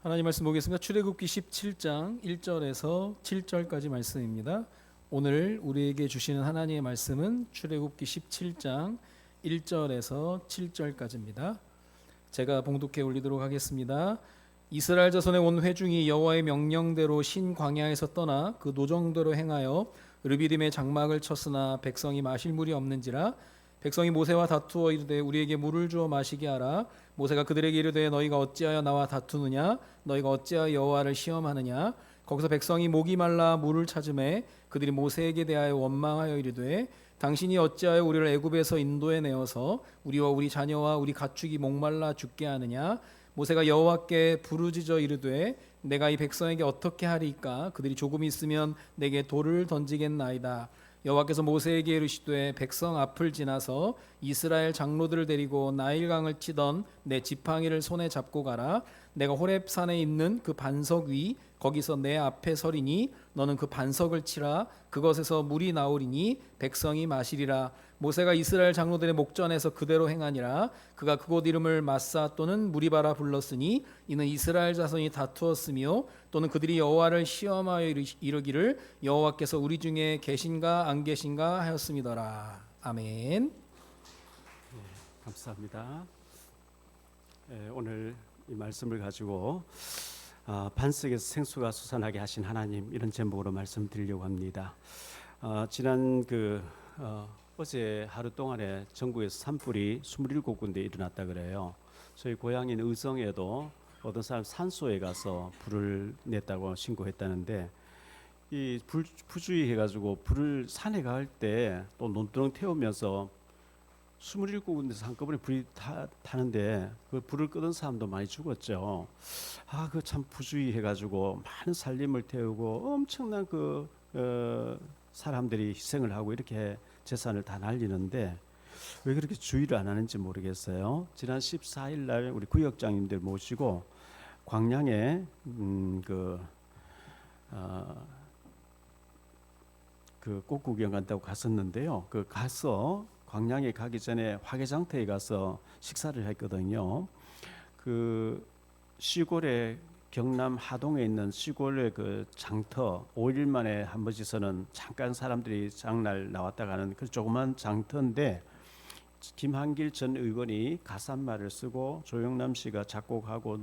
하나님 말씀 보겠습니다. 출애굽기 17장 1절에서 7절까지 말씀입니다. 오늘 우리에게 주시는 하나님의 말씀은 출애굽기 17장 1절에서 7절까지입니다. 제가 봉독해 올리도록 하겠습니다. 이스라엘 자손의 온 회중이 여호와의 명령대로 신 광야에서 떠나 그 노정대로 행하여 르비딤의 장막을 쳤으나 백성이 마실 물이 없는지라. 백성이 모세와 다투어 이르되 우리에게 물을 주어 마시게 하라. 모세가 그들에게 이르되 너희가 어찌하여 나와 다투느냐? 너희가 어찌하여 여호와를 시험하느냐? 거기서 백성이 목이 말라 물을 찾음에 그들이 모세에게 대하여 원망하여 이르되 당신이 어찌하여 우리를 애굽에서 인도해 내어서 우리와 우리 자녀와 우리 가축이 목말라 죽게 하느냐? 모세가 여호와께 부르짖어 이르되 내가 이 백성에게 어떻게 하리이까? 그들이 조금 있으면 내게 돌을 던지겠나이다. 여호와께서 모세에게 이르시되 백성 앞을 지나서 이스라엘 장로들을 데리고 나일강을 치던 내 지팡이를 손에 잡고 가라. 내가 호렙산에 있는 그 반석 위 거기서 내 앞에 서리니 너는 그 반석을 치라. 그것에서 물이 나오리니 백성이 마시리라. 모세가 이스라엘 장로들의 목전에서 그대로 행하니라. 그가 그곳 이름을 마사 또는 무리바라 불렀으니 이는 이스라엘 자손이 다투었으며 또는 그들이 여호와를 시험하여 이르기를 여호와께서 우리 중에 계신가 안 계신가 하였음이더라. 아멘. 감사합니다. 오늘 이 말씀을 가지고 반석에서 생수가 솟아나게 하신 하나님, 이런 제목으로 말씀드리려고 합니다. 지난 어제 하루 동안에 전국에서 산불이 27군데 일어났다 그래요. 저희 고향인 의성에도 어떤 사람 산소에 가서 불을 냈다고 신고했다는데, 이 부주의 해가지고 불을 산에 갈 때 또 논두렁 태우면서 27군데서 한꺼번에 불이 타는데 그 불을 끄던 사람도 많이 죽었죠. 그 참 부주의 해가지고 많은 살림을 태우고 엄청난 사람들이 희생을 하고 이렇게 재산을 다 날리는데 왜 그렇게 주의를 안 하는지 모르겠어요. 지난 14일 날 우리 구역장님들 모시고 광양에 꽃 구경 간다고 갔었는데요. 가서 광양에 가기 전에 화개장터에 가서 식사를 했거든요. 그 시골에 경남 하동에 있는 시골의 그 장터, 5일 만에 한 번씩서는 잠깐 사람들이 장날 나왔다 가는 그 조그만 장터인데, 김한길 전 의원이 가사말을 쓰고 조영남 씨가 작곡하고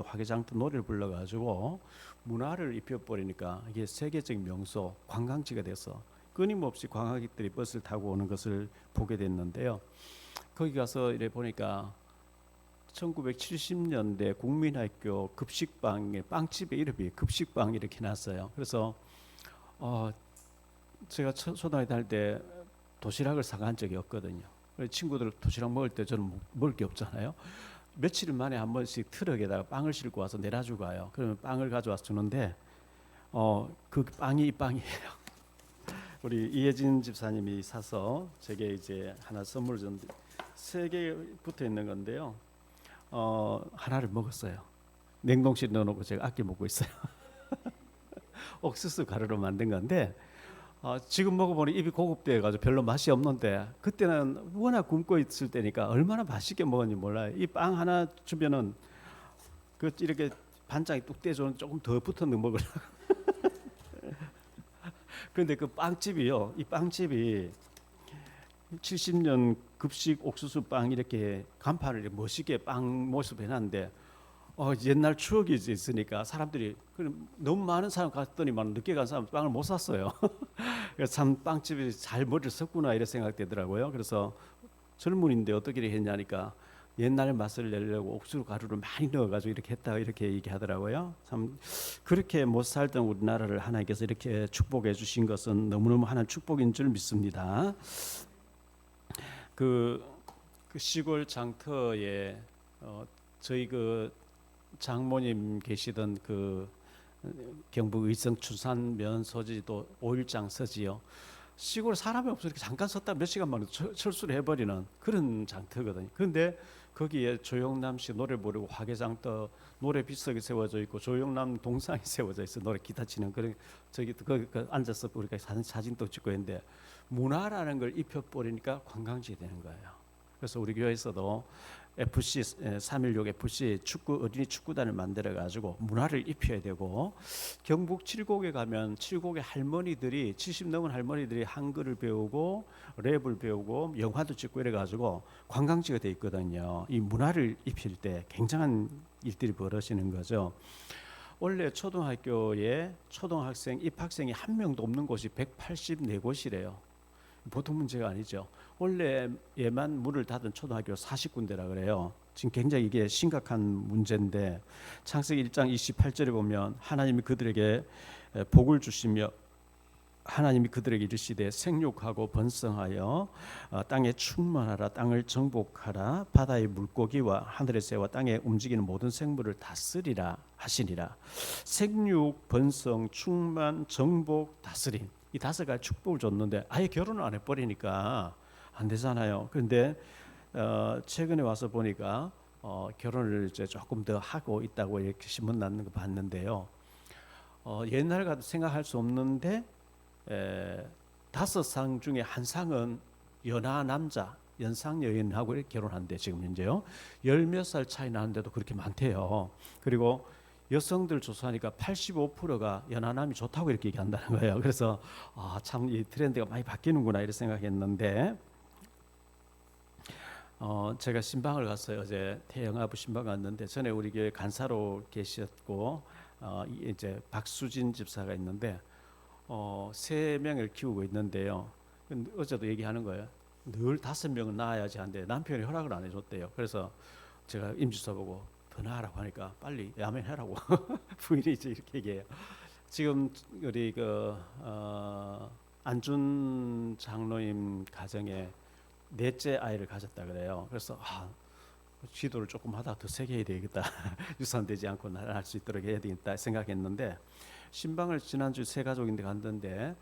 화개장터 노래를 불러가지고 문화를 입혀버리니까 이게 세계적 명소, 관광지가 돼서 끊임없이 관광객들이 버스를 타고 오는 것을 보게 됐는데요. 거기 가서 이래 보니까 1970년대 국민학교 급식방에 빵집의 이름이 급식방 이렇게 났어요. 그래서 제가 초등학교 다닐 때 도시락을 사간 적이 없거든요. 친구들 도시락 먹을 때 저는 먹을 게 없잖아요. 며칠 만에 한 번씩 트럭에다가 빵을 싣고 와서 내려주고 가요. 그러면 빵을 가져와서 주는데 그 빵이 이 빵이에요. 우리 이혜진 집사님이 사서 제게 이제 하나 선물 줬는데 3개 붙어 있는 건데요. 하나를 먹었어요. 냉동실에 넣어놓고 제가 아껴 먹고 있어요. 옥수수 가루로 만든 건데 지금 먹어보니 입이 고급돼가지고 별로 맛이 없는데, 그때는 워낙 굶고 있을 때니까 얼마나 맛있게 먹었는지 몰라요. 이 빵 하나 주면은 이렇게 반장이 뚝 떼줘는 조금 더 붙었는 먹으려고. 그런데 그 빵집이요, 이 빵집이 70년 급식 옥수수 빵 이렇게 간판을 멋있게 빵 모습 해놨는데 옛날 추억이 있으니까 사람들이 너무 많은 사람 갔더니만 늦게 간 사람 빵을 못 샀어요. 그래서 참 빵집이 잘 머리를 썼구나 이런 생각되더라고요. 그래서 젊은인데 어떻게 했냐니까 옛날 맛을 내려고 옥수수 가루를 많이 넣어가지고 이렇게 했다 이렇게 얘기하더라고요. 참 그렇게 못 살던 우리나라를 하나님께서 이렇게 축복해 주신 것은 너무너무 하나님 축복인 줄 믿습니다. 그 시골 장터에 저희 장모님 계시던 경북 의성 춘산 면소지도 5일장 서지요. 시골 사람이 없어 이렇게 잠깐 섰다 몇 시간 만에 철수를 해버리는 그런 장터거든요. 그런데 거기에 조영남 씨 노래 부르고 화개장터 노래 비석이 세워져 있고 조영남 동상이 세워져 있어 노래 기타 치는 그런 거기 앉아서 우리가 사진도 찍고 했는데 문화라는 걸 입혀버리니까 관광지가 되는 거예요. 그래서 우리 교회에서도 FC 316 FC 축구 어린이 축구단을 만들어 가지고 문화를 입혀야 되고, 경북 칠곡에 가면 칠곡의 할머니들이 70 넘은 할머니들이 한글을 배우고 랩을 배우고 영화도 찍고 이래 가지고 관광지가 돼 있거든요. 이 문화를 입힐 때 굉장한 일들이 벌어지는 거죠. 원래 초등학교에 초등학생 입학생이 한 명도 없는 곳이 184곳이래요. 보통 문제가 아니죠. 원래 예만 문을 닫은 초등학교 40군데라 그래요. 지금 굉장히 이게 심각한 문제인데, 창세기 1장 28절에 보면 하나님이 그들에게 복을 주시며 하나님이 그들에게 이르시되 생육하고 번성하여 땅에 충만하라, 땅을 정복하라, 바다의 물고기와 하늘의 새와 땅에 움직이는 모든 생물을 다스리라 하시니라. 생육, 번성, 충만, 정복, 다스림, 이 5가지 축복을 줬는데 아예 결혼을 안 해버리니까 안 되잖아요. 그런데 최근에 와서 보니까 결혼을 이제 조금 더 하고 있다고 이렇게 신문 났는 거 봤는데요. 옛날 같아 생각할 수 없는데 5상 중에 한 상은 연하 남자, 연상 여인하고 이렇게 결혼한대. 지금 현재요. 10몇 살 차이 나는데도 그렇게 많대요. 그리고 여성들 조사하니까 85%가 연하남이 좋다고 이렇게 얘기한다는 거예요. 그래서 참 이 트렌드가 많이 바뀌는구나 이렇게 생각했는데, 제가 신방을 갔어요. 어제 태영아부 신방 갔는데, 전에 우리 교회 간사로 계셨고 이제 박수진 집사가 있는데 3명을 키우고 있는데요. 어제도 얘기하는 거예요. 늘 5명은 낳아야지 하는데 남편이 허락을 안 해줬대요. 그래서 제가 임주사 보고 더 낳으라고 하니까 빨리 야멘해라고 부인이 이제 이렇게 얘기해요. 지금 우리 안준 장로님 가정에 4째 아이를 가졌다 그래요. 그래서 기도를 조금 하다 더 세게 해야 되겠다. 유산되지 않고 날아갈 수 있도록 해야 되겠다 생각했는데, 신방을 지난주 세 가족인데 갔는데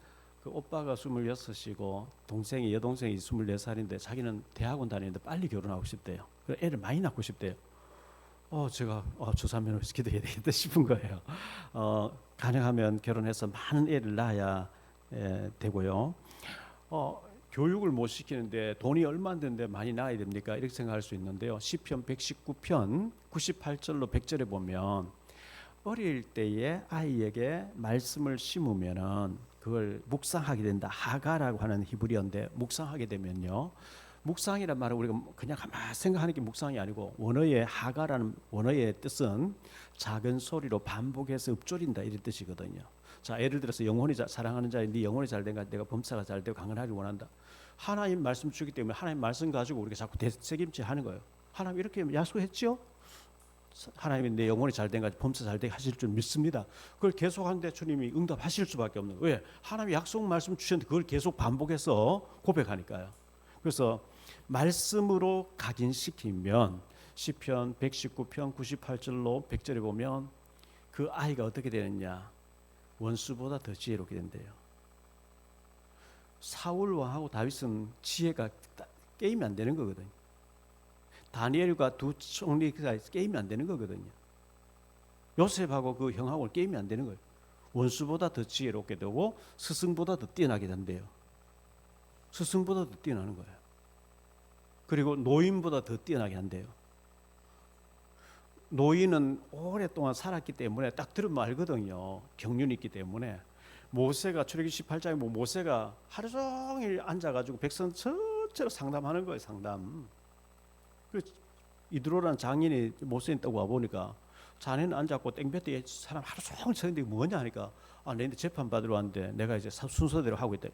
그 오빠가 26이고 동생이 여동생이 24살인데 자기는 대학원 다니는데 빨리 결혼하고 싶대요. 애를 많이 낳고 싶대요. 제가 조사면을 기도해야 되겠다 싶은 거예요. 가능하면 결혼해서 많은 애를 낳아야 되고요. 교육을 못 시키는데 돈이 얼마 안 되는데 많이 낳아야 됩니까? 이렇게 생각할 수 있는데요. 시편 119편 98절로 100절에 보면 어릴 때에 아이에게 말씀을 심으면은 그걸 묵상하게 된다. 하가라고 하는 히브리어인데, 묵상하게 되면요. 묵상이란 말은 우리가 그냥 가만 생각하는 게 묵상이 아니고, 원어의 하가라는 원어의 뜻은 작은 소리로 반복해서 읊조린다 이런 뜻이거든요. 자, 예를 들어서 영혼이 사랑하는 자에 네 영혼이 잘된가, 내가 범사가 잘되고 강건하길 원한다. 하나님 말씀 주기 때문에 하나님 말씀 가지고 우리가 자꾸 되새김질 하는 거예요. 하나님 이렇게 약속했지요? 하나님이 내 영혼이 잘된가, 범사 잘되게 하실 줄 믿습니다. 그걸 계속하는데 주님이 응답하실 수밖에 없는 거예요. 왜? 하나님이 약속 말씀 주셨는데 그걸 계속 반복해서 고백하니까요. 그래서 말씀으로 각인시키면 시편 119편 98절로 100절에 보면 그 아이가 어떻게 되느냐, 원수보다 더 지혜롭게 된대요. 사울 왕하고 다윗은 지혜가 게임이 안 되는 거거든요. 다니엘과 두 총리가 게임이 안 되는 거거든요. 요셉하고 그 형하고 게임이 안 되는 거예요. 원수보다 더 지혜롭게 되고 스승보다 더 뛰어나게 된대요. 스승보다 더 뛰어나는 거예요. 그리고 노인보다 더 뛰어나게 한대요. 노인은 오랫동안 살았기 때문에 딱 들으면 알거든요. 경륜이 있기 때문에. 모세가 출애굽기 18장에 모세가 하루 종일 앉아가지고 백성 전체로 상담하는 거예요. 상담. 이드로라는 장인이 모세님 떠고 와보니까 자네는 앉았고 땡볕에 사람 하루 종일 서 있는데 뭐냐 하니까 내한테 재판 받으러 왔는데 내가 이제 순서대로 하고 있다.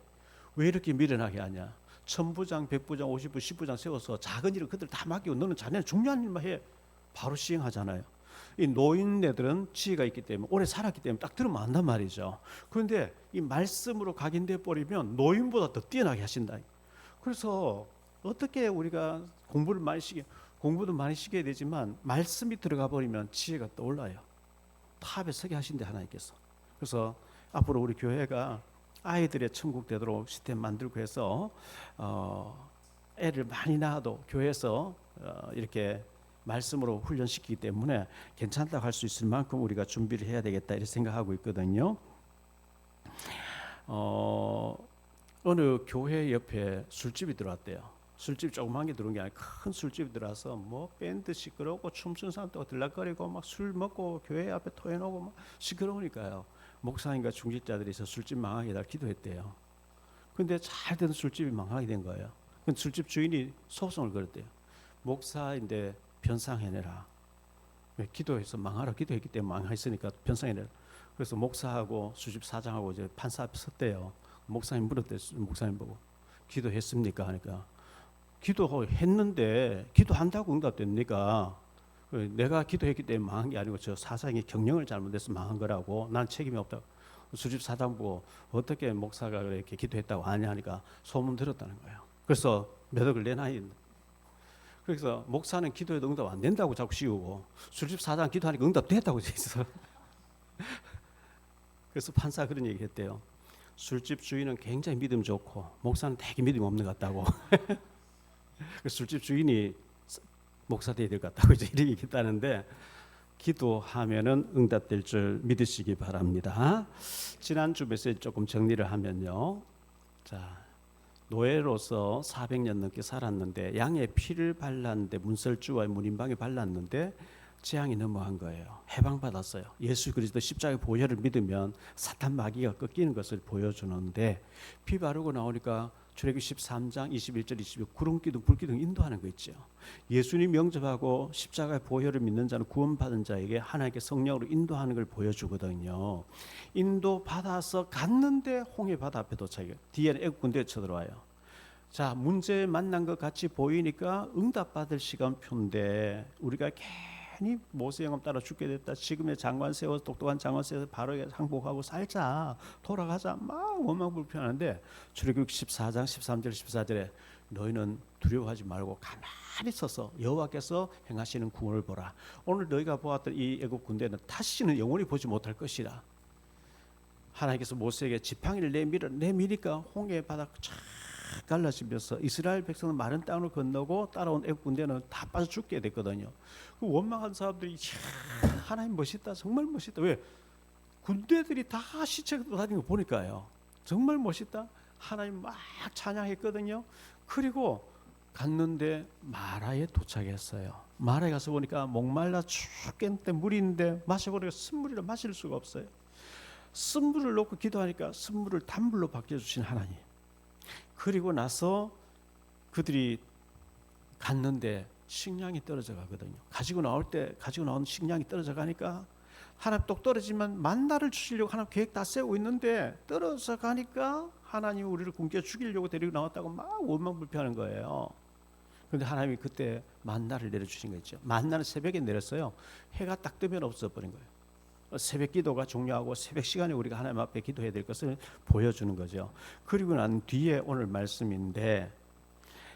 왜 이렇게 미련하게 하냐. 1000부장, 100부장, 50부, 10부장 세워서 작은 일을 그들 다 맡기고 너는 자네는 중요한 일만 해. 바로 시행하잖아요. 이 노인네들은 지혜가 있기 때문에 오래 살았기 때문에 딱 들으면 안단 말이죠. 그런데 이 말씀으로 각인돼 버리면 노인보다 더 뛰어나게 하신다. 그래서 어떻게 우리가 공부도 많이 시켜야 되지만 말씀이 들어가 버리면 지혜가 떠올라요. 탑에 서게 하신대 하나님께서. 그래서 앞으로 우리 교회가 아이들의 천국 되도록 시스템 만들고 해서 애를 많이 낳아도 교회에서 이렇게 말씀으로 훈련시키기 때문에 괜찮다고 할 수 있을 만큼 우리가 준비를 해야 되겠다 이렇게 생각하고 있거든요. 어느 교회 옆에 술집이 들어왔대요. 술집 조그만 게 들어온 게 아니라 큰 술집이 들어와서 뭐 밴드 시끄럽고 춤추는 사람도 들락거리고 막 술 먹고 교회 앞에 토해놓고 막 시끄러우니까요. 목사님과 중직자들이 저 술집 망하게 다 기도했대요. 근데 잘 되는 술집이 망하게 된 거예요. 근데 술집 주인이 소송을 걸었대요. 목사인데 변상해내라. 기도해서 망하라 기도했기 때문에 망했으니까 변상해내라. 그래서 목사하고 술집 사장하고 이제 판사 앞에 섰대요. 목사님 물었대요. 목사님 보고 기도했습니까? 하니까 기도했는데 기도한다고 응답됩니까? 내가 기도했기 때문에 망한 게 아니고 저 사장이 경영을 잘못해서 망한 거라고 난 책임이 없다고. 수집 사장 보고 어떻게 목사가 이렇게 기도했다고 하냐 하니까 소문 들었다는 거예요. 그래서 몇 억을 내놔야. 그래서 목사는 기도해도 응답 안 된다고 자꾸 씌우고 술집 사장 기도하니까 응답 됐다고 했어. 그래서 판사 그런 얘기 했대요. 술집 주인은 굉장히 믿음 좋고 목사는 되게 믿음 없는 것 같다고. 술집 주인이 목사 돼야 될 것 같다고 이제 이렇게 얘기했다는데 기도하면은 응답될 줄 믿으시기 바랍니다. 지난주 메시지 조금 정리를 하면요. 자, 노예로서 400년 넘게 살았는데 양의 피를 발랐는데 문설주와 문인방에 발랐는데 재앙이 넘어간 거예요. 해방받았어요. 예수 그리스도 십자가의 보혈을 믿으면 사탄 마귀가 꺾이는 것을 보여주는데 피 바르고 나오니까 출애굽기 13장 21절 22 구름기둥 불기둥 인도하는 거 있죠. 예수님 영접하고 십자가의 보혈을 믿는 자는 구원받은 자에게 하나님께 성령으로 인도하는 걸 보여주거든요. 인도받아서 갔는데 홍해 바다 앞에 도착해요. 뒤에는 애국 군대가 쳐들어와요. 자, 문제 만난 것 같이 보이니까 응답받을 시간표인데 우리가 괜히 모세 영감 따라 죽게 됐다. 지금의 장관 세워서 똑똑한 장관 세워서 바로 항복하고 살자. 돌아가자. 막 원망불평하는데 출애굽기 14장 13절 14절에 너희는 두려워하지 말고 가만히 서서 여호와께서 행하시는 구원을 보라. 오늘 너희가 보았던 이 애국 군대는 다시는 영원히 보지 못할 것이라. 하나님께서 모세에게 지팡이를 내미니까 홍해 바다 쫙 갈라지면서 이스라엘 백성은 마른 땅으로 건너고 따라온 애국 군대는 다 빠져 죽게 됐거든요. 그 원망한 사람들이 하나님 멋있다, 정말 멋있다. 왜? 군대들이 다 시체가 다니는 거 보니까요. 정말 멋있다. 하나님 막 찬양했거든요. 그리고 갔는데 마라에 도착했어요. 마라에 가서 보니까 목말라 죽겠는데 물이 있는데 마셔보니까 쓴물이라 마실 수가 없어요. 쓴물을 놓고 기도하니까 쓴물을 단물로 바뀌어주신 하나님. 그리고 나서 그들이 갔는데 식량이 떨어져 가거든요. 가지고 나온 식량이 떨어져 가니까 하나님 똑 떨어지면 만나를 주시려고 하나님 계획 다 세우고 있는데 떨어져 가니까 하나님이 우리를 굶겨 죽이려고 데리고 나왔다고 막 원망불평하는 거예요. 그런데 하나님이 그때 만나를 내려주신 거 있죠. 만나는 새벽에 내렸어요. 해가 딱 뜨면 없어버린 거예요. 새벽 기도가 중요하고 새벽 시간에 우리가 하나님 앞에 기도해야 될 것을 보여주는 거죠. 그리고 난 뒤에 오늘 말씀인데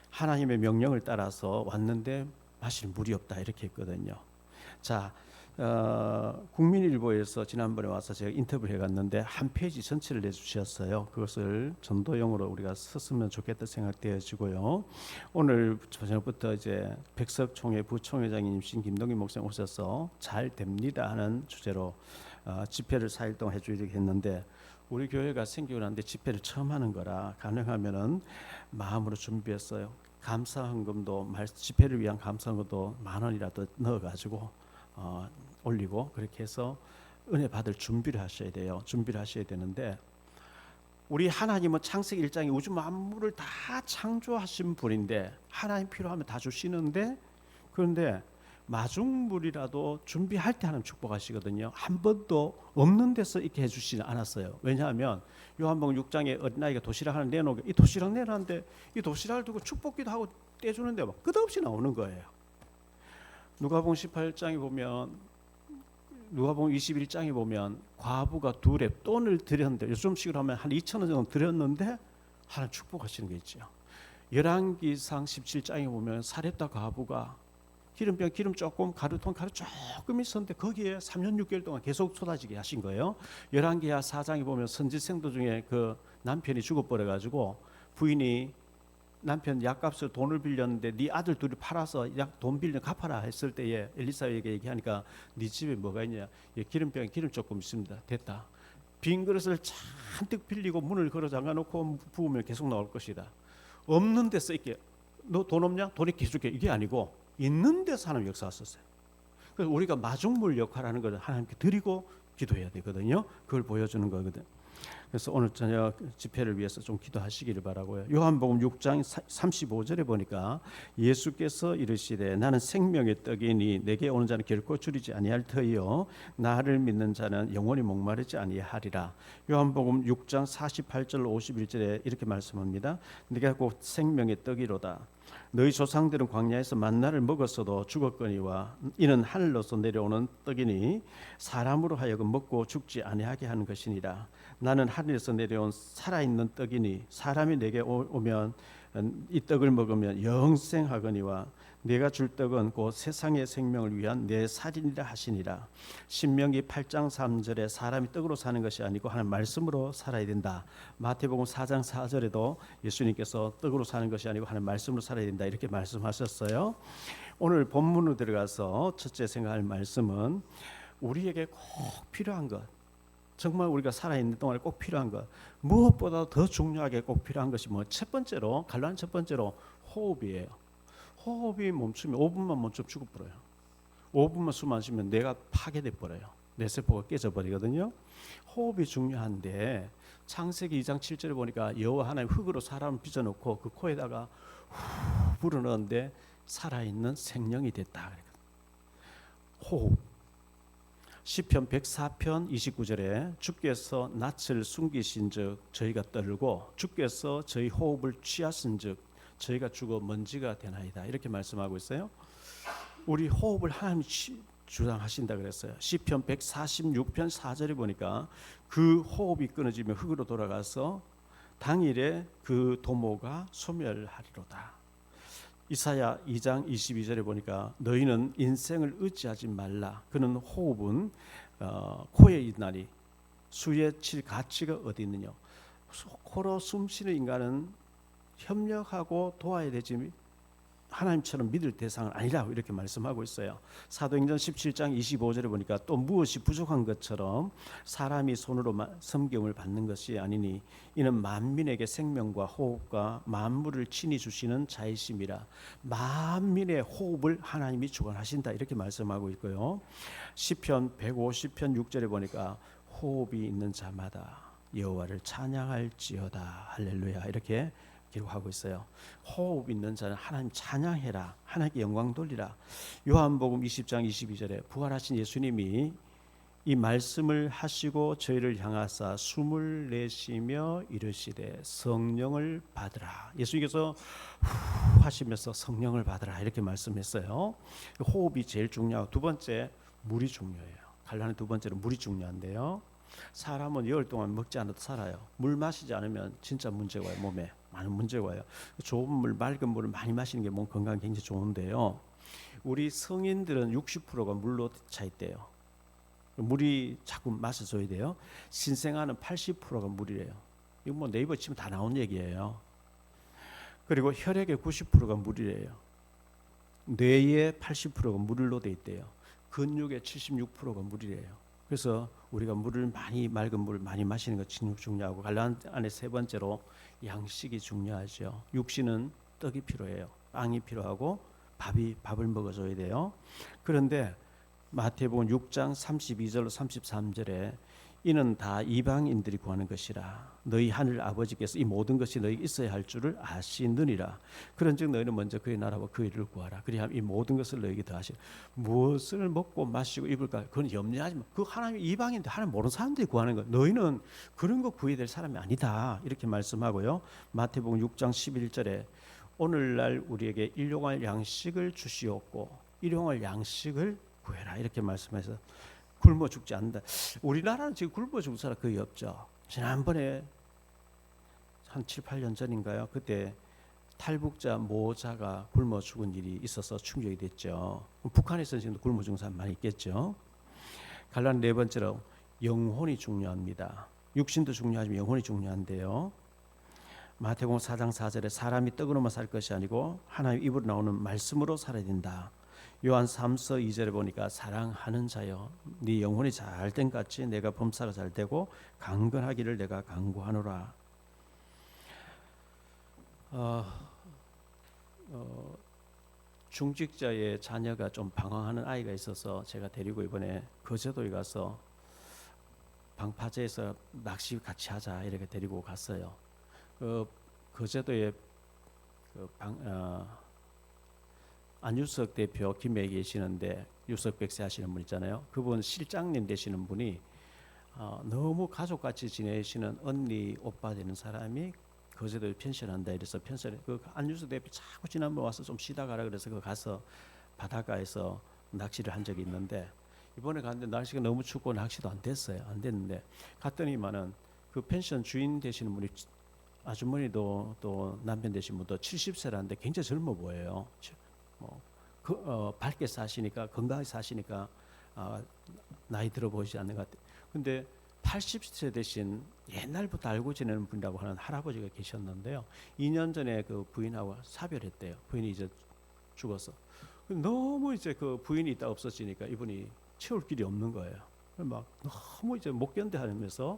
하나님의 명령을 따라서 왔는데 마실 물이 없다 이렇게 했거든요. 자, 국민일보에서 지난번에 와서 제가 인터뷰를 해갔는데 한 페이지 전체를 내주셨어요. 그것을 전도용으로 우리가 썼으면 좋겠다 생각되어지고요. 오늘 저녁부터 이제 백석총회 부총회장님이신 김동기 목사님 오셔서 잘 됩니다 하는 주제로 집회를 4일 동안 해주려고 했는데 우리 교회가 생기고 났는데 집회를 처음 하는 거라 가능하면은 마음으로 준비했어요. 감사헌금도 집회를 위한 감사헌금도 10,000원이라도 넣어가지고 올리고 그렇게 해서 은혜 받을 준비를 하셔야 돼요. 준비를 하셔야 되는데 우리 하나님은 창세기 1장에 우주 만물을 다 창조하신 분인데 하나님 필요하면 다 주시는데 그런데 마중물이라도 준비할 때 하나님 축복하시거든요. 한 번도 없는 데서 이렇게 해주시지 않았어요. 왜냐하면 요한복음 6장에 어린아이가 도시락 하나 내놓고 이 도시락 내놨는데 이 도시락을 두고 축복기도 하고 떼주는데 막 끝없이 나오는 거예요. 누가복음 18장에 보면 누가복음 21장에 보면 과부가 둘에 돈을 드렸는데 요즘식으로 하면 한 2,000원 정도 드렸는데 하나님 축복하시는 게 있죠. 열왕기상 17장에 보면 사렙다 과부가 기름병 기름 조금 가루 조금 있었는데 거기에 3년 6개월 동안 계속 쏟아지게 하신 거예요. 열왕기하 4장에 보면 선지생도 중에 그 남편이 죽어버려 가지고 부인이 남편 약값을 돈을 빌렸는데 네 아들 둘이 팔아서 약 돈 빌려 갚아라 했을 때에 엘리사에게 얘기하니까 네 집에 뭐가 있냐? 예, 기름병에 기름 조금 있습니다. 됐다. 빈 그릇을 잔뜩 빌리고 문을 걸어 잠가 놓고 부으면 계속 나올 것이다. 없는 데서 이렇게 너 돈 없냐? 돈 있게 해줄게. 이게 아니고 있는 데서 하나님 역사하셨어요. 그래서 우리가 마중물 역할하는 것을 하나님께 드리고 기도해야 되거든요. 그걸 보여주는 거거든. 그래서 오늘 저녁 집회를 위해서 좀 기도하시기를 바라고요. 요한복음 6장 35절에 보니까 예수께서 이르시되 나는 생명의 떡이니 내게 오는 자는 결코 줄이지 아니할 터이요 나를 믿는 자는 영원히 목마르지 아니하리라. 요한복음 6장 48절 51절에 이렇게 말씀합니다. 내가 곧 생명의 떡이로다. 너희 조상들은 광야에서 만나를 먹었어도 죽었거니와 이는 하늘로서 내려오는 떡이니 사람으로 하여금 먹고 죽지 아니하게 하는 것이니라. 나는 하늘에서 내려온 살아있는 떡이니 사람이 내게 오면 이 떡을 먹으면 영생하거니와 내가 줄 떡은 곧 세상의 생명을 위한 내 살이니라 하시니라. 신명기 8장 3절에 사람이 떡으로 사는 것이 아니고 하나님 말씀으로 살아야 된다. 마태복음 4장 4절에도 예수님께서 떡으로 사는 것이 아니고 하나님 말씀으로 살아야 된다 이렇게 말씀하셨어요. 오늘 본문으로 들어가서 첫째 생각할 말씀은 우리에게 꼭 필요한 것, 정말 우리가 살아있는 동안에 꼭 필요한 것, 무엇보다 더 중요하게 꼭 필요한 것이 첫 번째로 갈라는 첫 번째로 호흡이에요. 호흡이 멈추면 5분만 멈추면 죽어버려요. 5분만 숨 안 쉬면 뇌가 파괴돼 버려요. 뇌세포가 깨져 버리거든요. 호흡이 중요한데 창세기 2장 7절에 보니까 여호와 하나님 흙으로 사람을 빚어놓고 그 코에다가 후 불어넣었는데 살아있는 생명이 됐다. 호흡. 시편 104편 29절에 주께서 낯을 숨기신즉 저희가 떨고 주께서 저희 호흡을 취하신즉 저희가 죽어 먼지가 되나이다 이렇게 말씀하고 있어요. 우리 호흡을 하나님이 주장하신다 그랬어요. 시편 146편 4절에 보니까 그 호흡이 끊어지면 흙으로 돌아가서 당일에 그 도모가 소멸하리로다. 이사야 2장 22절에 보니까 너희는 인생을 의지하지 말라. 그는 호흡은 코에 있나니 수에 칠 가치가 어디 있느냐. 코로 숨쉬는 인간은 협력하고 도와야 되지 하나님처럼 믿을 대상은 아니라고 이렇게 말씀하고 있어요. 사도행전 17장 25절에 보니까 또 무엇이 부족한 것처럼 사람이 손으로 섬김을 받는 것이 아니니 이는 만민에게 생명과 호흡과 만물을 친히 주시는 자이심이라. 만민의 호흡을 하나님이 주관하신다 이렇게 말씀하고 있고요. 시편 150편 6절에 보니까 호흡이 있는 자마다 여호와를 찬양할지어다 할렐루야 이렇게 기록하고 있어요. 호흡 있는 자는 하나님 찬양해라. 하나님께 영광 돌리라. 요한복음 20장 22절에 부활하신 예수님이 이 말씀을 하시고 저희를 향하사 숨을 내쉬며 이르시되 성령을 받으라. 예수님께서 후 하시면서 성령을 받으라 이렇게 말씀했어요. 호흡이 제일 중요하고 두 번째 물이 중요해요. 갈라는 두 번째로 물이 중요한데요. 사람은 열흘 동안 먹지 않아도 살아요. 물 마시지 않으면 진짜 문제가 와요. 몸에 많은 문제가 와요. 좋은 물, 맑은 물을 많이 마시는 게 몸 건강에 굉장히 좋은데요. 우리 성인들은 60%가 물로 차 있대요. 물이 자꾸 마셔줘야 돼요. 신생아는 80%가 물이래요. 이거 뭐 네이버 치면 다 나온 얘기예요. 그리고 혈액의 90%가 물이래요. 뇌의 80%가 물로 돼 있대요. 근육의 76%가 물이래요. 그래서 우리가 물을 많이 맑은 물을 많이 마시는 것 중요하고 갈라디아 안에 세 번째로 양식이 중요하죠. 육신은 떡이 필요해요. 빵이 필요하고 밥을 먹어줘야 돼요. 그런데 마태복음 6장 32절로 33절에 이는 다 이방인들이 구하는 것이라 너희 하늘 아버지께서 이 모든 것이 너희에게 있어야 할 줄을 아시느니라. 그런즉 너희는 먼저 그의 나라와 그 일을 구하라. 그리하면 이 모든 것을 너희에게 더하시라. 무엇을 먹고 마시고 입을까 그건 염려하지 마. 그 하나님 이방인들 하나님 모르는 사람들이 구하는 거. 너희는 그런 거 구해야 될 사람이 아니다. 이렇게 말씀하고요. 마태복음 6장 11절에 오늘날 우리에게 일용할 양식을 주시옵고 일용할 양식을 구해라. 이렇게 말씀해서 굶어 죽지 않는다. 우리나라는 지금 굶어 죽는 사람 거의 없죠. 지난번에 한 7, 8년 전인가요? 그때 탈북자 모자가 굶어 죽은 일이 있어서 충격이 됐죠. 북한에서는 지금 굶어 죽는 사람 많이 있겠죠. 갈라디아 네 번째로 영혼이 중요합니다. 육신도 중요하지만 영혼이 중요한데요. 마태복음 4장 4절에 사람이 떡으로만 살 것이 아니고 하나님 입으로 나오는 말씀으로 살아야 된다. 요한 3서 2절에 보니까 사랑하는 자여 네 영혼이 잘된 같이 내가 범사가 잘되고 강건하기를 내가 간구하노라. 중직자의 자녀가 좀 방황하는 아이가 있어서 제가 데리고 이번에 거제도에 가서 방파제에서 낚시 같이 하자 이렇게 데리고 갔어요. 거제도에 안유석 대표 김해 계시는데 유석 백세 하시는 분 있잖아요. 그분 실장님 되시는 분이 너무 가족같이 지내시는 언니 오빠 되는 사람이 거제도에 펜션한다 이래서 펜션에 안유석 대표 자꾸 지난번 와서 좀 쉬다 가라 그래서 가서 바닷가에서 낚시를 한 적이 있는데 이번에 갔는데 날씨가 너무 춥고 낚시도 안 됐는데 갔더니만은 그 펜션 주인 되시는 분이 아주머니도 또 남편 되신 분도 70세라는데 굉장히 젊어 보여요. 밝게 사시니까 건강하게 사시니까 나이 들어 보이지 않는 것 같아요. 근데 80세 되신 옛날부터 알고 지내는 분이라고 하는 할아버지가 계셨는데요. 2년 전에 그 부인하고 사별했대요. 부인이 이제 죽어서. 너무 이제 그 부인이 있다 없어지니까 이분이 채울 길이 없는 거예요. 막 너무 이제 못 견뎌하면서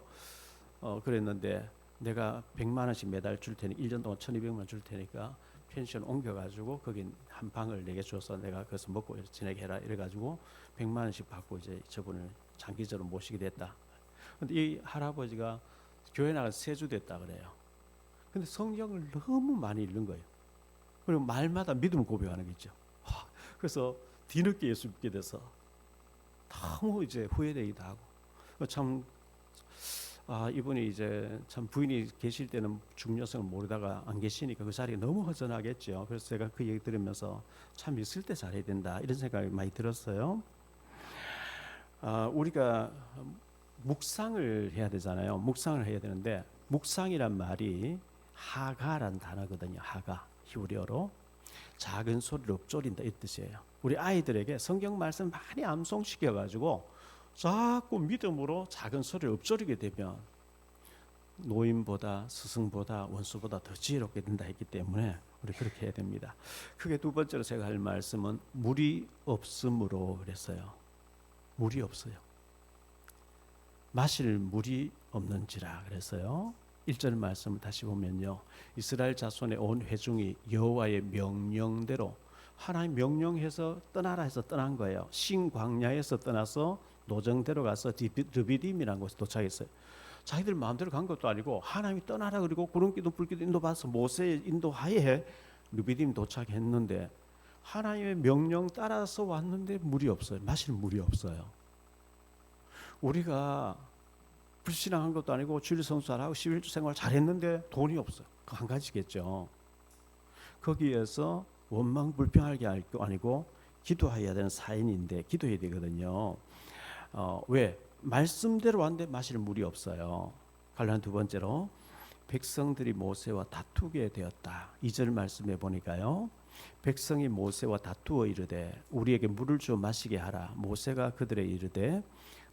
그랬는데 내가 100만 원씩 매달 줄 테니 1년 동안 1,200만 줄 테니까 펜션 옮겨가지고 거기 한 방을 내게 줘서 내가 거기서 먹고 지내게 해라 이래가지고 100만 원씩 받고 이제 저분을 장기적으로 모시게 됐다. 근데 이 할아버지가 교회 나가서 3주 됐다 그래요. 근데 성경을 너무 많이 읽는 거예요. 그리고 말마다 믿음을 고백하는 거죠. 그래서 뒤늦게 예수 믿게 돼서 너무 이제 후회되기도 하고 참 이분이 이제 참 부인이 계실 때는 중요성을 모르다가 안 계시니까 그 자리가 너무 허전하겠죠. 그래서 제가 그 얘기 들으면서 참 있을 때 잘해야 된다 이런 생각이 많이 들었어요. 우리가 묵상을 해야 되잖아요. 묵상을 해야 되는데 묵상이란 말이 하가란 단어거든요. 하가 히브리어로 작은 소리로 읊조린다 이 뜻이에요. 우리 아이들에게 성경 말씀 많이 암송시켜 가지고 자꾸 믿음으로 작은 소리를 읊조리게 되면 노인보다 스승보다 원수보다 더 지혜롭게 된다 했기 때문에 우리 그렇게 해야 됩니다. 그게 두 번째로 제가 할 말씀은 물이 없음으로 그랬어요. 물이 없어요. 마실 물이 없는지라 그랬어요. 1절 말씀을 다시 보면요. 이스라엘 자손의 온 회중이 여호와의 명령대로 하나님 명령해서 떠나라 해서 떠난 거예요. 신광야에서 떠나서 노정대로 가서 르비딤이라는 곳에 도착했어요. 자기들 마음대로 간 것도 아니고 하나님이 떠나라 그리고 구름기둥 불기둥 인도받아서 모세의 인도하에 르비딤 도착했는데 하나님의 명령 따라서 왔는데 물이 없어요. 마실 물이 없어요. 우리가 불신앙한 것도 아니고 주일 성수 잘하고 11주 생활 잘했는데 돈이 없어요. 그 한 가지겠죠. 거기에서 원망 불평하게 할 거 아니고 기도해야 되는 사인인데 기도해야 되거든요. 왜? 말씀대로 왔는데 마실 물이 없어요. 관련 두 번째로 백성들이 모세와 다투게 되었다. 2절 말씀에 보니까요. 백성이 모세와 다투어 이르되 우리에게 물을 주어 마시게 하라. 모세가 그들의 이르되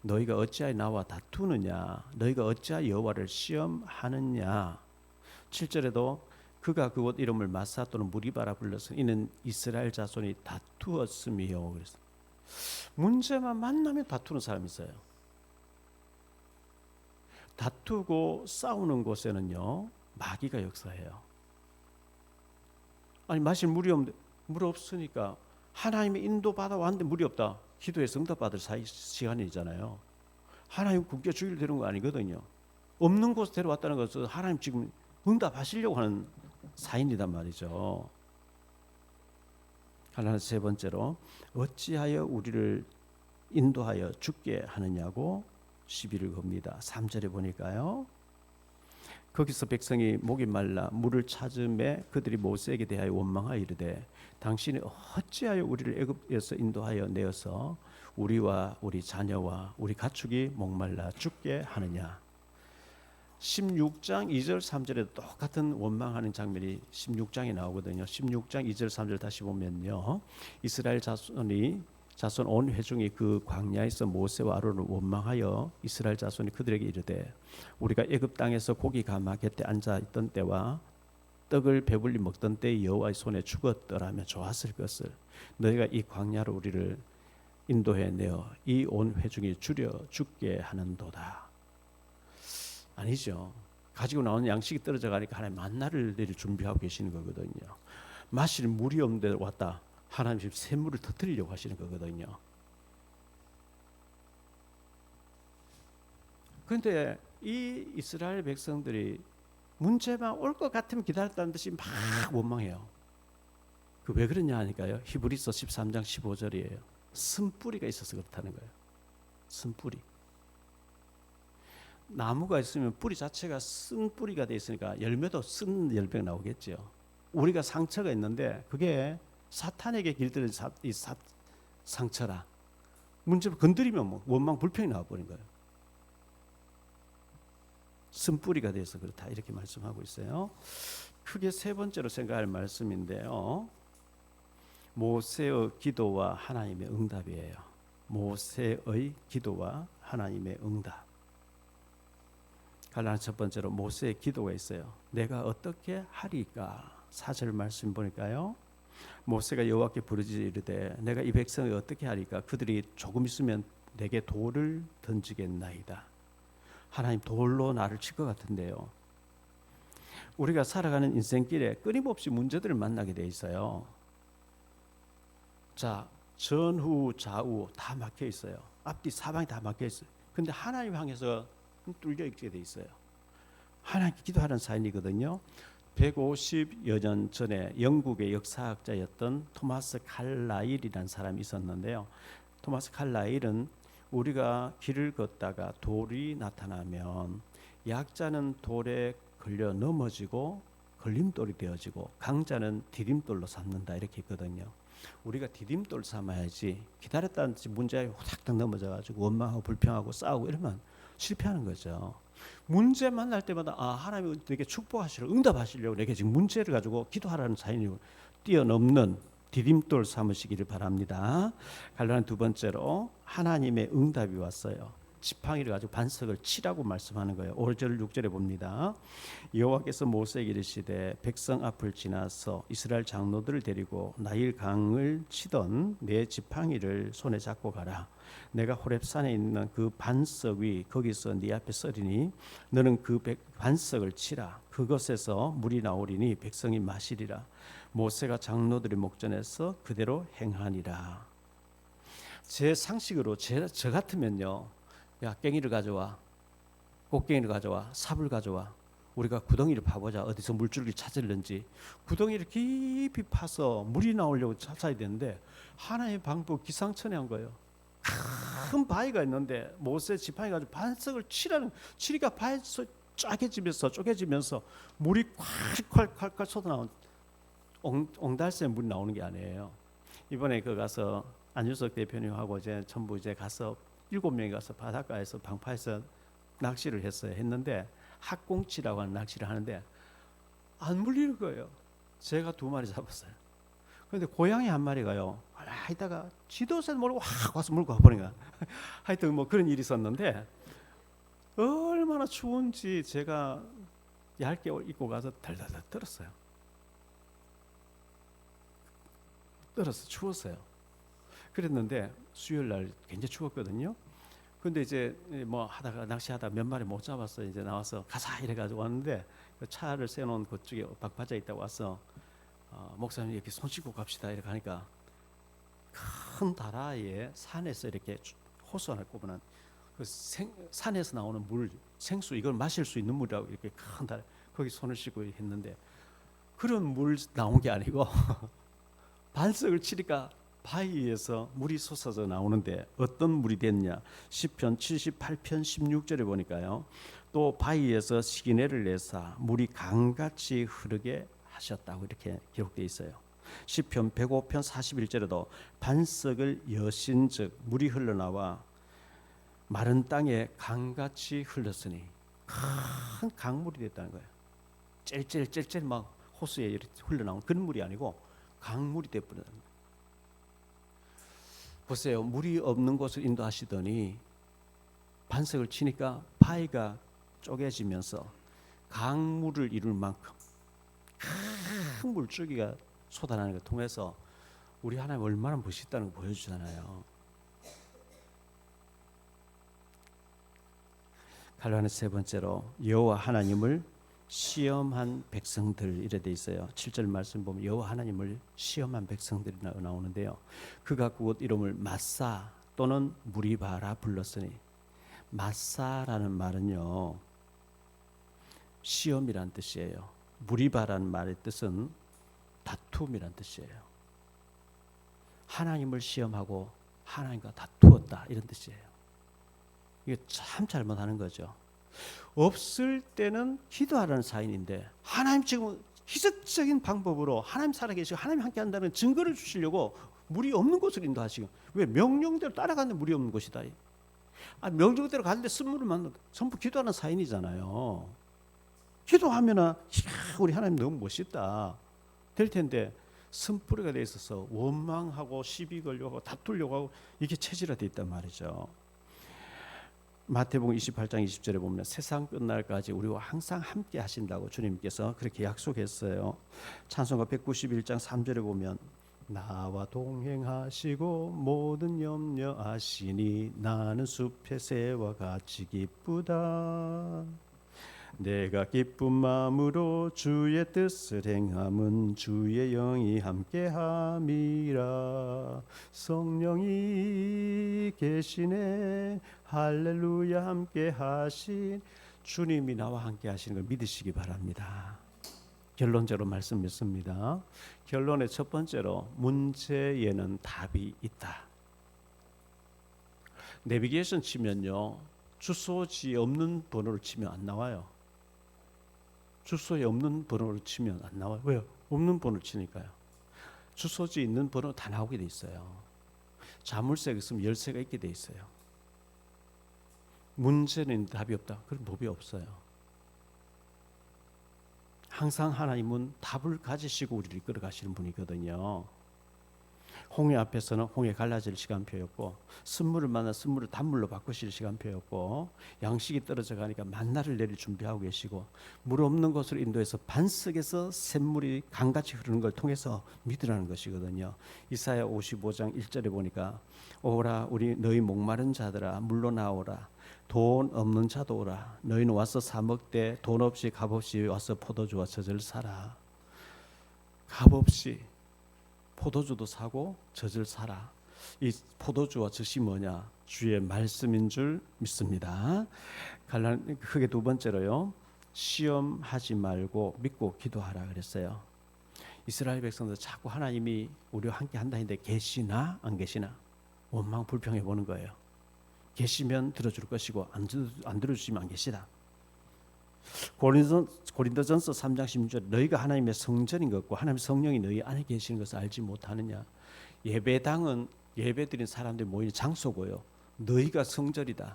너희가 어찌하여 나와 다투느냐 너희가 어찌하여 여호와를 시험하느냐. 7절에도 그가 그곳 이름을 마사 또는 무리바라 불러서 이는 이스라엘 자손이 다투었음이요. 그래서 문제만 만나면 다투는 사람이 있어요. 다투고 싸우는 곳에는요 마귀가 역사해요. 아니 마실 물이 없는데 물 없으니까 하나님의 인도 받아 왔는데 물이 없다. 기도에서 응답받을 시간이잖아요. 하나님 굶겨 죽일 되는 거 아니거든요. 없는 곳에 데려왔다는 것은 하나님 지금 응답하시려고 하는 사인이단 말이죠. 하나는 세 번째로 어찌하여 우리를 인도하여 죽게 하느냐고 시비를 겁니다. 3절에 보니까요. 거기서 백성이 목이 말라 물을 찾음에 그들이 모세에게 대하여 원망하여 이르되 당신이 어찌하여 우리를 애굽에서 인도하여 내어서 우리와 우리 자녀와 우리 가축이 목말라 죽게 하느냐. 16장 2절 3절에도 똑같은 원망하는 장면이 16장에 나오거든요. 16장 2절 3절 다시 보면요. 이스라엘 자손 온 회중이 그 광야에서 모세와 아론을 원망하여 이스라엘 자손이 그들에게 이르되 우리가 애굽 땅에서 고기 가마 곁에 앉아 있던 때와 떡을 배불리 먹던 때에 여호와의 손에 죽었더라면 좋았을 것을 너희가 이 광야로 우리를 인도해 내어 이 온 회중이 줄여 죽게 하는도다. 아니죠. 가지고 나오는 양식이 떨어져 가니까 하나님 만나를 내릴 준비하고 계시는 거거든요. 마실 물이 없는 데 왔다. 하나님 지금 샘물을 터뜨리려고 하시는 거거든요. 그런데 이 이스라엘 백성들이 문제만 올 것 같으면 기다렸다는 듯이 막 원망해요. 그 왜 그러냐 하니까요. 히브리서 13장 15절이에요. 쓴뿌리가 있어서 그렇다는 거예요. 쓴뿌리. 나무가 있으면 뿌리 자체가 쓴 뿌리가 돼 있으니까 열매도 쓴 열매가 나오겠죠. 우리가 상처가 있는데 그게 사탄에게 길들인 상처라. 문제 건드리면 뭐 원망 불평이 나와버린 거예요. 쓴뿌리가 돼서 그렇다 이렇게 말씀하고 있어요. 크게 세 번째로 생각할 말씀인데요. 모세의 기도와 하나님의 응답이에요. 모세의 기도와 하나님의 응답. 갈라디아 첫 번째로 모세의 기도가 있어요. 내가 어떻게 하리까? 4절 말씀 보니까요. 모세가 여호와께 부르짖어 이르되 내가 이 백성을 어떻게 하리까? 그들이 조금 있으면 내게 돌을 던지겠나이다. 하나님 돌로 나를 칠 것 같은데요. 우리가 살아가는 인생길에 끊임없이 문제들을 만나게 돼 있어요. 자, 전후 좌우 다 막혀 있어요. 앞뒤 사방이 다 막혀 있어요. 근데 하나님 향해서 뚫려 있게 돼 있어요. 하나님께 기도하는 사인이거든요. 150여 년 전에 영국의 역사학자였던 토마스 칼라일이라는 사람이 있었는데요. 토마스 칼라일은 우리가 길을 걷다가 돌이 나타나면 약자는 돌에 걸려 넘어지고 걸림돌이 되어지고 강자는 디딤돌로 삼는다 이렇게 했거든요. 우리가 디딤돌 삼아야지 기다렸다는 문제에 후닥닥 넘어져가지고 원망하고 불평하고 싸우고 이러면 실패하는 거죠. 문제 만날 때마다 하나님이 내게 축복하시려고 응답하시려고 내게 지금 문제를 가지고 기도하라는 사인이 뛰어넘는 디딤돌 삼으시기를 바랍니다. 갈라디아 두 번째로 하나님의 응답이 왔어요. 지팡이를 가지고 반석을 치라고 말씀하는 거예요. 5절 6절에 봅니다. 여호와께서 모세에게 이르시되 백성 앞을 지나서 이스라엘 장로들을 데리고 나일 강을 치던 내 지팡이를 손에 잡고 가라. 내가 호렙산에 있는 그 반석 위 거기서 네 앞에 서리니 너는 그 반석을 치라. 그것에서 물이 나오리니 백성이 마시리라. 모세가 장로들의 목전에서 그대로 행하니라. 제 상식으로 저 같으면요. 야, 깽이를 가져와. 꽃갱이를 가져와. 삽을 가져와. 우리가 구덩이를 파보자. 어디서 물줄기 찾을는지. 구덩이를 깊이 파서 물이 나오려고 찾아야 되는데 하나의 방법 기상천외한 거예요. 큰 바위가 있는데 모세 지팡이 가지고 반석을 치니까 바위에서 쪼개지면서 물이 콸콸콸콸 쏟아나온 옹달새 물이 나오는 게 아니에요. 이번에 그 가서 안유석 대표님하고 이제 전부 이제 가서 7명이 가서 바닷가에서 방파에서 낚시를 했는데 학꽁치라고 하는 낚시를 하는데 안 물리는 거예요. 제가 2마리 잡았어요. 그런데 고양이 한 마리가요. 이따가 지도새 모르고 확 와서 물고 가버리니까 하여튼 뭐 그런 일이 있었는데 얼마나 추운지 제가 얇게 입고 가서 달달달 떨었어요. 추웠어요. 그랬는데 수요일 날 굉장히 추웠거든요. 근데 이제 뭐 하다가 낚시하다 몇 마리 못 잡았어. 이제 나와서 가자 이래가지고 왔는데 그 차를 세워놓은 그쪽에 박바자 있다고 와서 목사님 이렇게 손 씻고 갑시다 이렇게 하니까 큰 다라에 산에서 이렇게 호수 하나 꼽아놓은 그 산에서 나오는 물 생수 이걸 마실 수 있는 물이라고 이렇게 큰 다라 거기 손을 씻고 했는데 그런 물 나온 게 아니고 반석을 치니까 바위에서 물이 솟아서 나오는데 어떤 물이 됐냐? 시편 78편 16절에 보니까요. 또 바위에서 시기내를 내사 물이 강같이 흐르게 하셨다고 이렇게 기록되어 있어요. 시편 105편 41절에도 반석을 여신즉 물이 흘러나와 마른 땅에 강같이 흘렀으니 큰 강물이 됐다는 거예요. 찔찔찔찔 막 호수에 이렇게 흘러나온 그런 물이 아니고 강물이 되어버렸다는 거예요. 보세요. 물이 없는 곳을 인도하시더니 반석을 치니까 바위가 쪼개지면서 강물을 이룰 만큼 큰 물줄기가 쏟아나는 걸 통해서 우리 하나님 얼마나 멋있다는 걸 보여주잖아요. 갈라디아 세 번째로 여호와 하나님을 시험한 백성들 이래 돼 있어요. 7절 말씀 보면 여호와 하나님을 시험한 백성들이 나오는데요. 그가 곧 이름을 마사 또는 무리바라 불렀으니, 마사라는 말은요 시험이란 뜻이에요. 무리바라는 말의 뜻은 다툼이란 뜻이에요. 하나님을 시험하고 하나님과 다투었다 이런 뜻이에요. 이게 참 잘못하는 거죠. 없을 때는 기도하라는 사인인데 하나님 지금 희석적인 방법으로 하나님 살아계시고 하나님 함께한다는 증거를 주시려고 물이 없는 곳을 인도하시고, 왜 명령대로 따라가는데 물이 없는 곳이다. 명령대로 가는데 쓴물을 만나 전부 기도하는 사인이잖아요. 기도하면은 우리 하나님 너무 멋있다 될 텐데 쓴뿌리가 돼 있어서 원망하고 시비 걸려고 하고 다투려고 하고 이게 체질화돼 있단 말이죠. 마태복음 28장 20절에 보면 세상 끝날까지 우리와 항상 함께 하신다고 주님께서 그렇게 약속했어요. 찬송가 191장 3절에 보면 나와 동행하시고 모든 염려하시니 나는 숲의 새와 같이 기쁘다. 내가 기쁜 마음으로 주의 뜻을 행함은 주의 영이 함께함이라. 성령이 계시네 할렐루야. 함께하신 주님이 나와 함께하시는 걸 믿으시기 바랍니다. 결론적으로 말씀 맺습니다. 결론의 첫 번째로 문제에는 답이 있다. 내비게이션 치면요 주소지 없는 번호를 치면 안 나와요. 주소에 없는 번호를 치면 안 나와요. 왜요? 없는 번호를 치니까요. 주소지 있는 번호 다 나오게 돼 있어요. 자물쇠가 있으면 열쇠가 있게 돼 있어요. 문제는 답이 없다. 그런 법이 없어요. 항상 하나님은 답을 가지시고 우리를 이끌어 가시는 분이거든요. 홍해 앞에서는 홍해 갈라질 시간표였고, 쓴물을 만나 쓴물을 단물로 바꾸실 시간표였고, 양식이 떨어져 가니까 만나를 내릴 준비하고 계시고, 물 없는 곳으로 인도해서 반석에서 샘물이 강같이 흐르는 걸 통해서 믿으라는 것이거든요. 이사야 55장 1절에 보니까 오라 우리 너희 목마른 자들아 물로 나오라. 돈 없는 자도 오라. 너희는 와서 사 먹되 돈 없이 값 없이 와서 포도주와 젖을 사라. 값 없이 포도주도 사고 젖을 사라. 이 포도주와 젖이 뭐냐? 주의 말씀인 줄 믿습니다. 크게 두 번째로요. 시험하지 말고 믿고 기도하라 그랬어요. 이스라엘 백성들 자꾸 하나님이 우리와 함께 한다 했는데 계시나 안 계시나 원망 불평해 보는 거예요. 계시면 들어줄 것이고 안 들어주시면 안 계시다. 고린도전서 3장 16절 너희가 하나님의 성전인 것과 하나님의 성령이 너희 안에 계시는 것을 알지 못하느냐. 예배당은 예배드린 사람들이 모이는 장소고요. 너희가 성전이다.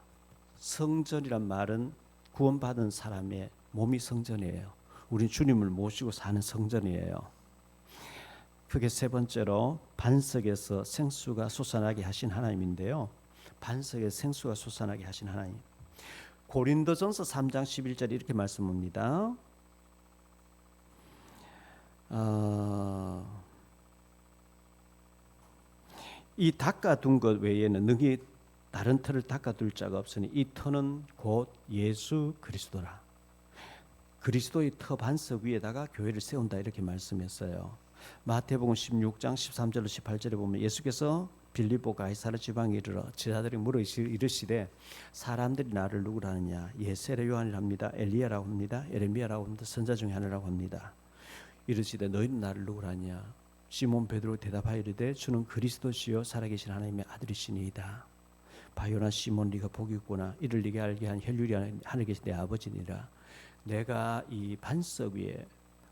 성전이란 말은 구원받은 사람의 몸이 성전이에요. 우린 주님을 모시고 사는 성전이에요. 그게 세 번째로 반석에서 생수가 솟아나게 하신 하나님인데요. 반석에 생수가 솟아나게 하신 하나님. 고린도전서 3장 11절에 이렇게 말씀합니다. 이 닦아둔 것 외에는 능히 다른 터를 닦아둘 자가 없으니 이 터는 곧 예수 그리스도라. 그리스도의 터 반석 위에다가 교회를 세운다 이렇게 말씀했어요. 마태복음 16장 13절로 18절에 보면 예수께서 빌립보 가이사랴 지방에 이르러 제자들이 물어 이르시되 사람들이 나를 누구라 하느냐. 세례 요한이랍니다. 엘리야라고 합니다. 에레미야라고 합니다. 선자 중에 하나라고 합니다. 이르시되 너희는 나를 누구라 하느냐. 시몬 베드로 대답하여 이르되 주는 그리스도시요 살아계신 하나님의 아들이시니이다. 바요나 시몬 네가 복이 있구나. 이를 네게 알게 한 혈육이 하늘에 계신 내 아버지니라. 내가 이 반석 위에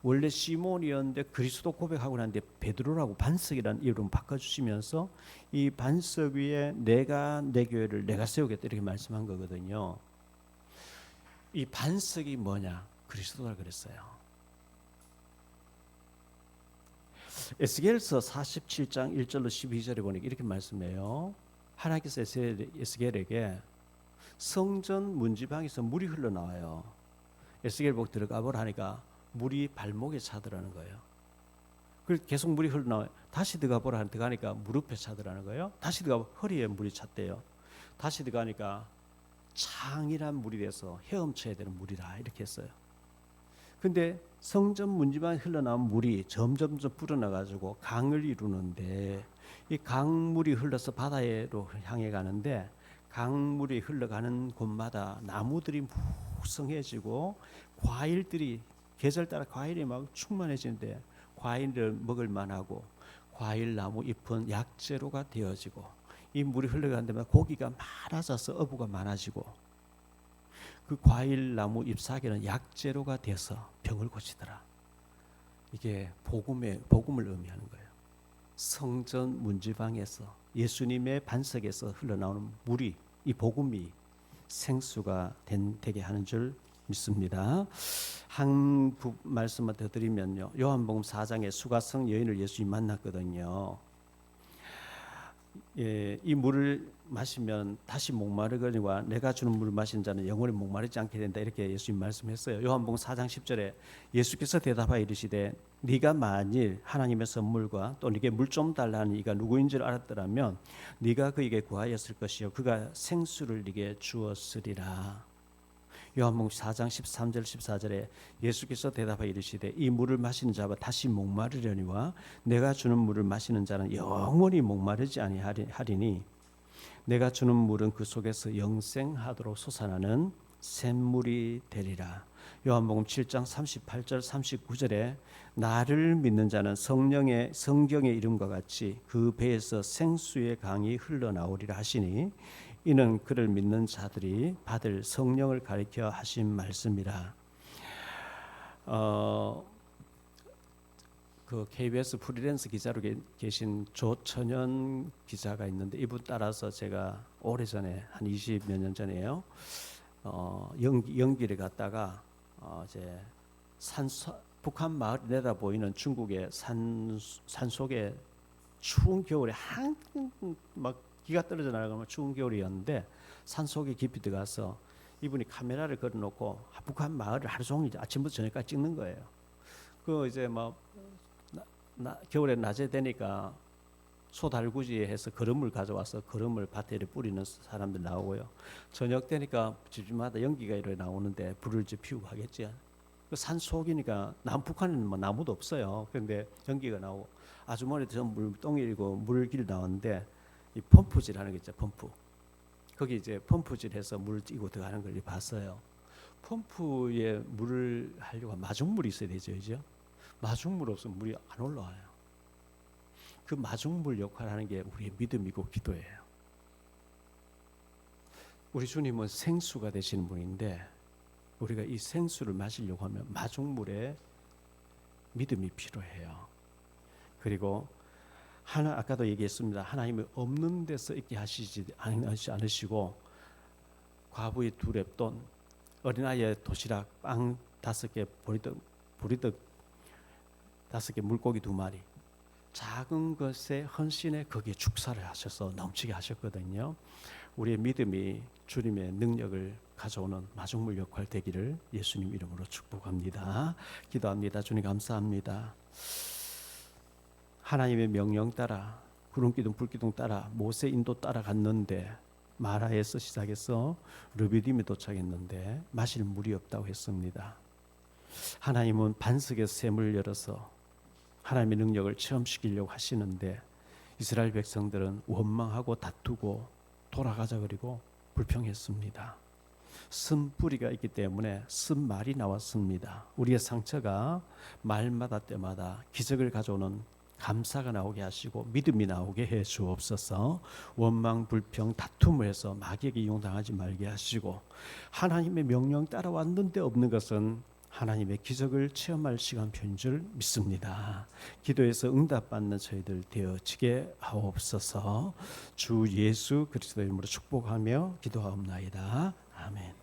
원래 시몬이었는데 그리스도 고백하고 난데 베드로라고 반석이라는 이름을 바꿔주시면서 이 반석 위에 내가 내 교회를 내가 세우겠다 이렇게 말씀한 거거든요. 이 반석이 뭐냐? 그리스도라 그랬어요. 에스겔서 47장 1절로 12절에 보니까 이렇게 말씀해요. 하나님께서 에스겔에게 성전 문지방에서 물이 흘러나와요. 에스겔 복 들어가 보라 하니까 물이 발목에 차더라는 거예요. 그래서 계속 물이 흘러나와요. 다시 들어가 보라 들어가니까 무릎에 차더라는 거예요. 다시 들어가 허리에 물이 찼대요. 다시 들어가니까 창이란 물이 돼서 헤엄쳐야 되는 물이라 이렇게 했어요. 근데 성전 문지방에 흘러나온 물이 점점 불어나가지고 강을 이루는데 이 강물이 흘러서 바다로 향해 가는데 강물이 흘러가는 곳마다 나무들이 무성해지고 과일들이 계절 따라 과일이 막 충만해지는데 과일을 먹을 만하고 과일 나무 잎은 약재로가 되어지고 이 물이 흘러가는 데마다 고기가 많아져서 어부가 많아지고 그 과일 나무 잎사귀는 약재로가 돼서 병을 고치더라. 이게 복음을 의미하는 거예요. 성전 문지방에서 예수님의 반석에서 흘러나오는 물이 이 복음이 생수가 되게 하는 줄 믿습니다. 한 말씀만 더 드리면요. 요한복음 4장에 수가성 여인을 예수님이 만났거든요. 예, 이 물을 마시면 다시 목마르거니와 내가 주는 물을 마시는 자는 영원히 목마르지 않게 된다 이렇게 예수님 말씀했어요. 요한복음 4장 10절에 예수께서 대답하여 이르시되 네가 만일 하나님의 선물과 또 네게 물 좀 달라는 이가 누구인 줄 알았더라면 네가 그에게 구하였을 것이요 그가 생수를 네게 주었으리라. 요한복음 4장 13절 14절에 예수께서 대답하여 이르시되 이 물을 마시는 자가 다시 목마르려니와 내가 주는 물을 마시는 자는 영원히 목마르지 아니하리니 내가 주는 물은 그 속에서 영생하도록 솟아나는 샘물이 되리라. 요한복음 7장 38절 39절에 나를 믿는 자는 성경의 이름과 같이 그 배에서 생수의 강이 흘러나오리라 하시니 이는 그를 믿는 자들이 받을 성령을 가리켜 하신 말씀이라. 그 KBS 프리랜서 기자로 계신 조천현 기자가 있는데 이분 따라서 제가 오래전에 한 20몇 년 전에요. 연기를 갔다가 이제 북한 마을 내다 보이는 중국의 산 속에 추운 겨울에 막 기가 떨어져 나가면 추운 겨울이었는데 산속에 깊이 들어가서 이분이 카메라를 걸어놓고 북한 마을을 하루 종일 아침부터 저녁까지 찍는 거예요. 그 이제 뭐 겨울에 낮에 되니까 소달구지해서 거름을 가져와서 거름을 밭에 뿌리는 사람들 나오고요. 저녁 되니까 집집마다 연기가 이렇게 나오는데 불을 이제 피우고 하겠지. 그 산 속이니까 북한에는 뭐 나무도 없어요. 그런데 연기가 나오고 아주머니도 전 물동이고 물길 나오는데 이 펌프질하는 게 있죠. 펌프. 거기 이제 펌프질해서 물을 띄고 들어가는 걸 봤어요. 펌프에 물을 하려고 마중물이 있어야 되죠, 그죠? 마중물 없으면 물이 안 올라와요. 그 마중물 역할을 하는 게 우리의 믿음이고 기도예요. 우리 주님은 생수가 되시는 분인데 우리가 이 생수를 마시려고 하면 마중물에 믿음이 필요해요. 그리고 아까도 얘기했습니다. 하나님이 없는 데서 있게 하시지 않으시고 과부의 2랩돈, 어린아이의 도시락, 빵 5개, 보리떡 5개, 물고기 2마리 작은 것에 헌신해 거기에 축사를 하셔서 넘치게 하셨거든요. 우리의 믿음이 주님의 능력을 가져오는 마중물 역할 되기를 예수님 이름으로 축복합니다. 기도합니다. 주님 감사합니다. 하나님의 명령 따라 구름기둥 불기둥 따라 모세 인도 따라갔는데 마라에서 시작해서 르비딤에 도착했는데 마실 물이 없다고 했습니다. 하나님은 반석에서 샘을 열어서 하나님의 능력을 체험시키려고 하시는데 이스라엘 백성들은 원망하고 다투고 돌아가자 그리고 불평했습니다. 쓴뿌리가 있기 때문에 쓴말이 나왔습니다. 우리의 상처가 말마다 때마다 기적을 가져오는 감사가 나오게 하시고 믿음이 나오게 해 주옵소서. 원망 불평 다툼을 해서 마귀에게 이용당하지 말게 하시고 하나님의 명령 따라왔는데 없는 것은 하나님의 기적을 체험할 시간표인 줄 믿습니다. 기도에서 응답받는 저희들 되어지게 하옵소서. 주 예수 그리스도 이름으로 축복하며 기도하옵나이다. 아멘.